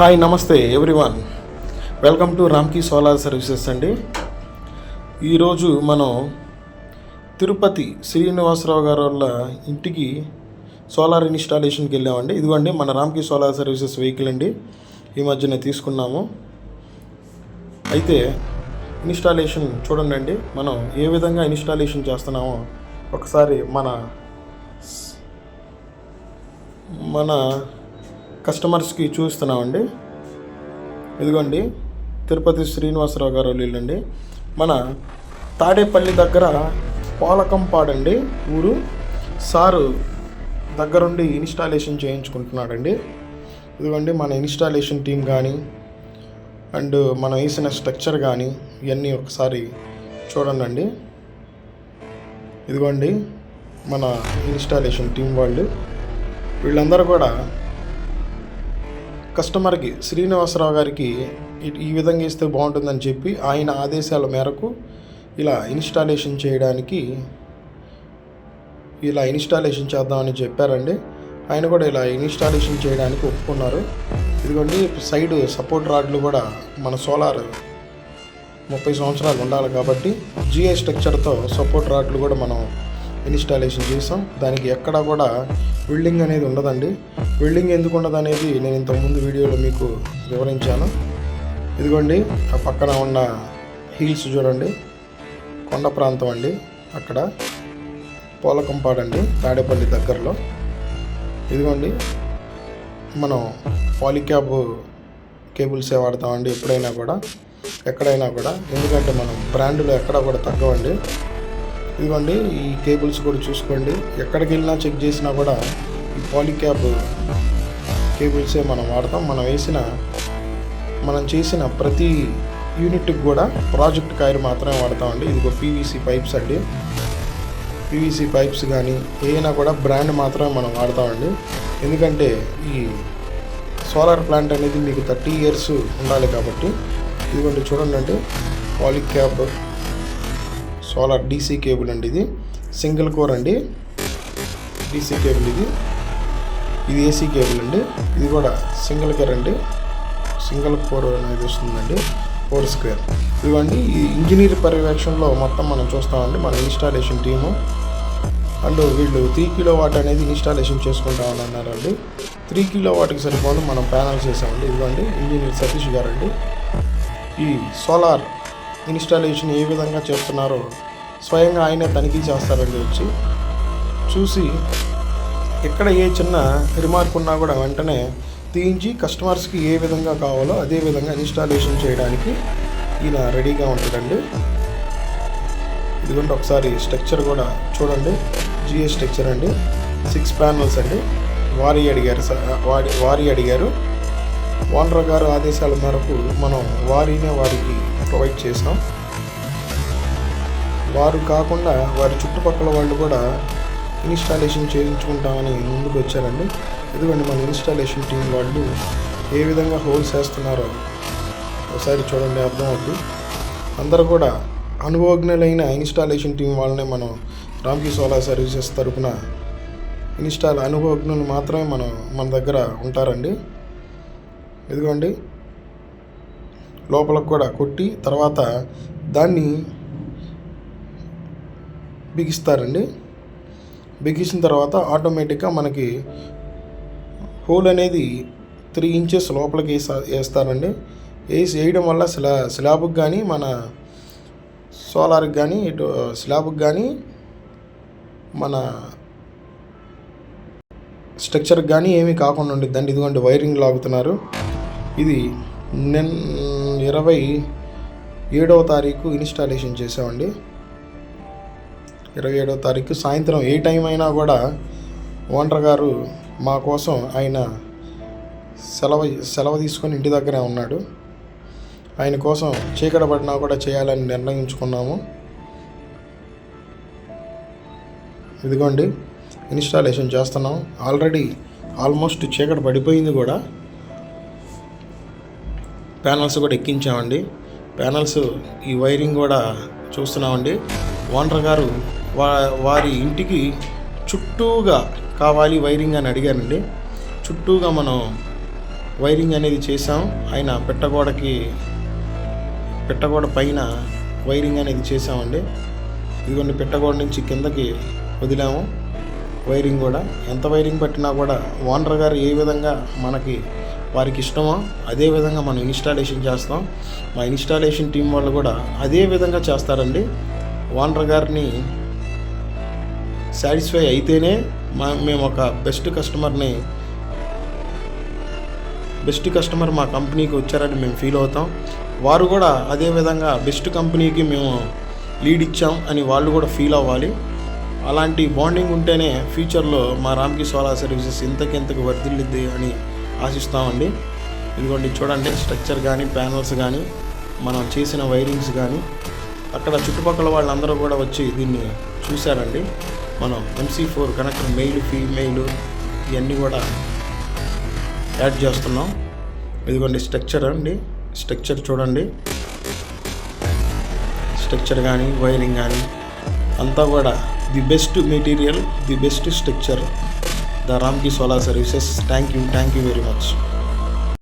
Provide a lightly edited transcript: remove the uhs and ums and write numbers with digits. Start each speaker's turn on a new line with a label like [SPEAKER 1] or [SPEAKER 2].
[SPEAKER 1] Hi నమస్తే everyone, welcome to Ramky solar services అండి. ఈరోజు మనం తిరుపతి శ్రీనివాసరావు గారు వాళ్ళ ఇంటికి సోలార్ ఇన్స్టాలేషన్కి వెళ్ళామండి. ఇదిగోండి మన రామ్కీ సోలార్ సర్వీసెస్ వెహికల్ అండి, ఈ మధ్యనే తీసుకున్నాము. అయితే ఇన్స్టాలేషన్ చూడండి, మనం ఏ విధంగా ఇన్స్టాలేషన్ చేస్తున్నామో ఒకసారి మన కస్టమర్స్కి చూస్తున్నామండి. ఇదిగోండి తిరుపతి శ్రీనివాసరావు గారు వీళ్ళండి. మన తాడేపల్లి దగ్గర పోలకంపాడండి ఊరు. సారు దగ్గరుండి ఇన్స్టాలేషన్ చేయించుకుంటున్నాడండి. ఇదిగోండి మన ఇన్స్టాలేషన్ టీం కానీ అండ్ మనం వేసిన స్ట్రక్చర్ కానీ ఇవన్నీ ఒకసారి చూడండి. ఇదిగోండి మన ఇన్స్టాలేషన్ టీం వీళ్ళందరూ కూడా కస్టమర్కి శ్రీనివాసరావు గారికి ఈ విధంగా ఇస్తే బాగుంటుందని చెప్పి ఆయన ఆదేశాల మేరకు ఇలా ఇన్స్టాలేషన్ చేద్దామని చెప్పారండి. ఆయన కూడా ఇలా ఇన్స్టాలేషన్ చేయడానికి ఒప్పుకున్నారు. ఇదిగోండి సైడ్ సపోర్ట్ రాడ్లు కూడా మన సోలార్ 30 సంవత్సరాలు ఉండాలి కాబట్టి జిఐ స్ట్రక్చర్తో సపోర్ట్ రాడ్లు కూడా మనం ఇన్స్టాలేషన్ చేసాం. దానికి ఎక్కడా కూడా వెల్డింగ్ అనేది ఉండదండి. వెల్డింగ్ ఎందుకు ఉండదు అనేది నేను ఇంతకుముందు వీడియోలో మీకు వివరించాను. ఇదిగోండి ఆ పక్కన ఉన్న హీల్స్ చూడండి, కొండ ప్రాంతం అండి, అక్కడ పోలకంపాడండి తాడేపల్లి దగ్గరలో. ఇదిగోండి మనం పాలిక్యాబ్ కేబుల్సే వాడతామండి ఎప్పుడైనా కూడా, ఎక్కడైనా కూడా, ఎందుకంటే మనం బ్రాండ్లో ఎక్కడా కూడా తగ్గవండి. ఇదిగోండి ఈ కేబుల్స్ కూడా చూసుకోండి, ఎక్కడికి వెళ్ళినా చెక్ చేసినా కూడా ఈ పాలిక్యాబ్ కేబుల్సే మనం వాడతాం. మనం చేసిన ప్రతి యూనిట్కి కూడా ప్రాజెక్ట్ కాయిల్ మాత్రమే వాడతామండి. ఇదిగో పీవీసీ పైప్స్ అండి, పీవీసీ పైప్స్ కానీ ఏమైనా కూడా బ్రాండ్ మాత్రమే మనం వాడతామండి. ఎందుకంటే ఈ సోలార్ ప్లాంట్ అనేది మీకు 30 years ఉండాలి కాబట్టి. ఇదిగోండి చూడండి పాలిక్యాబ్ సోలార్ డీసీ కేబుల్ అండి, ఇది సింగిల్ కోర్ అండి డీసీ కేబుల్. ఇది ఏసీ కేబుల్ అండి, ఇది కూడా సింగిల్ కోర్ అండి, సింగిల్ కోర్ అనేది వస్తుందండి 4 square. ఇదిగోండి ఈ ఇంజనీర్ పర్యవేక్షణలో మొత్తం మనం చూస్తామండి మన ఇన్స్టాలేషన్ టీము. అండ్ వీళ్ళు 3 kW అనేది ఇన్స్టాలేషన్ చేసుకుంటామని అన్నారండి. 3 kW సరిపోను మనం ప్యానల్స్ చేసామండి. ఇదిగోండి ఇంజనీర్ సతీష్ గారండి. ఈ సోలార్ ఇన్స్టాలేషన్ ఏ విధంగా చేస్తున్నారో స్వయంగా ఆయనే తనిఖీ చేస్తారండి. వచ్చి చూసి ఎక్కడ ఏ చిన్న రిమార్క్ ఉన్నా కూడా వెంటనే తీయించి కస్టమర్స్కి ఏ విధంగా కావాలో అదే విధంగా ఇన్స్టాలేషన్ చేయడానికి ఈయన రెడీగా ఉంటాడండి. ఇదిగోండి ఒకసారి స్ట్రక్చర్ కూడా చూడండి, జిఎస్ స్ట్రక్చర్ అండి, 6 panels అండి. వారి అడిగారు ఓనర్ గారు ఆదేశాల మేరకు మనం వారికి ప్రొవైడ్ చేసాం. వారు కాకుండా వారి చుట్టుపక్కల వాళ్ళు కూడా ఇన్స్టాలేషన్ చేయించుకుంటామని ముందుకు వచ్చారండి. ఎందుకంటే మన ఇన్స్టాలేషన్ టీం వాళ్ళు ఏ విధంగా హోల్స్ వేస్తున్నారో ఒకసారి చూడండి, అర్థమవుతుంది. అందరూ కూడా అనుభవజ్ఞులైన ఇన్స్టాలేషన్ టీం వాళ్ళనే మనం రామ్కీ సోలార్ సర్వీసెస్ తరపున అనుభవజ్ఞులు మాత్రమే మన దగ్గర ఉంటారండి. ఇదిగోండి లోపలకు కూడా కొట్టి తర్వాత దాన్ని బిగిస్తారండి. బిగించిన తర్వాత ఆటోమేటిక్గా మనకి హోల్ అనేది 3 inches లోపలికి వేస్తారండి. వేయడం వల్ల స్లాబ్కి కానీ మన సోలార్కి కానీ స్లాబ్కి కానీ మన స్ట్రక్చర్కి కానీ ఏమీ కాకుండా ఉండిద్దండి. ఇదిగోండి వైరింగ్ లాగుతున్నారు. ఇది 27వ తారీఖు ఇన్స్టాలేషన్ చేసామండి. 27వ తారీఖు సాయంత్రం ఏ టైం అయినా కూడా ఓనర్ గారు మా కోసం ఆయన సెలవు తీసుకొని ఇంటి దగ్గరే ఉన్నాడు. ఆయన కోసం చీకటి పడినా కూడా చేయాలని నిర్ణయించుకున్నాము. ఇదిగోండి ఇన్స్టాలేషన్ చేస్తున్నాం. ఆల్మోస్ట్ చీకటి పడిపోయింది కూడా. ప్యానల్స్ కూడా ఎక్కించామండి. ప్యానల్స్ ఈ వైరింగ్ కూడా చూస్తున్నామండి. ఓనర్ గారు వారి ఇంటికి చుట్టూగా కావాలి వైరింగ్ అని అడిగానండి. చుట్టూగా మనం వైరింగ్ అనేది చేసాం. ఆయన పెట్టగోడ పైన వైరింగ్ అనేది చేసామండి. ఇదిగోండి పెట్టగోడ నుంచి కిందకి వదిలాము వైరింగ్ కూడా. ఎంత వైరింగ్ పట్టినా కూడా ఓనర్ గారు ఏ విధంగా వారికి ఇష్టమో అదే విధంగా మనం ఇన్స్టాలేషన్ చేస్తాం. మా ఇన్స్టాలేషన్ టీం వాళ్ళు కూడా అదే విధంగా చేస్తారండి. ఓనర్ గారిని సాటిస్ఫై అయితేనే మేము ఒక బెస్ట్ కస్టమర్ మా కంపెనీకి వచ్చారని మేము ఫీల్ అవుతాం. వారు కూడా అదే విధంగా బెస్ట్ కంపెనీకి మేము లీడ్ ఇచ్చాం అని వాళ్ళు కూడా ఫీల్ అవ్వాలి. అలాంటి బాండింగ్ ఉంటేనే ఫ్యూచర్లో మా రామ్కి సోలార్ సర్వీసెస్ ఇంతకింతకు వర్ధిల్లుద్ది అని ఆశిస్తామండి. ఇదిగోండి చూడండి, స్ట్రక్చర్ కానీ ప్యానల్స్ కానీ మనం చేసిన వైరింగ్స్ కానీ అక్కడ చుట్టుపక్కల వాళ్ళందరూ కూడా వచ్చి దీన్ని చూశారండి. మనం MC4 కనెక్టర్ మెయిల్ ఫీమెయిల్ ఇవన్నీ కూడా యాడ్ చేస్తున్నాం. ఇదిగోండి స్ట్రక్చర్ చూడండి, స్ట్రక్చర్ కానీ వైరింగ్ కానీ అంతా కూడా the best material, the best structure, the Ramky solar services. Thank you very much.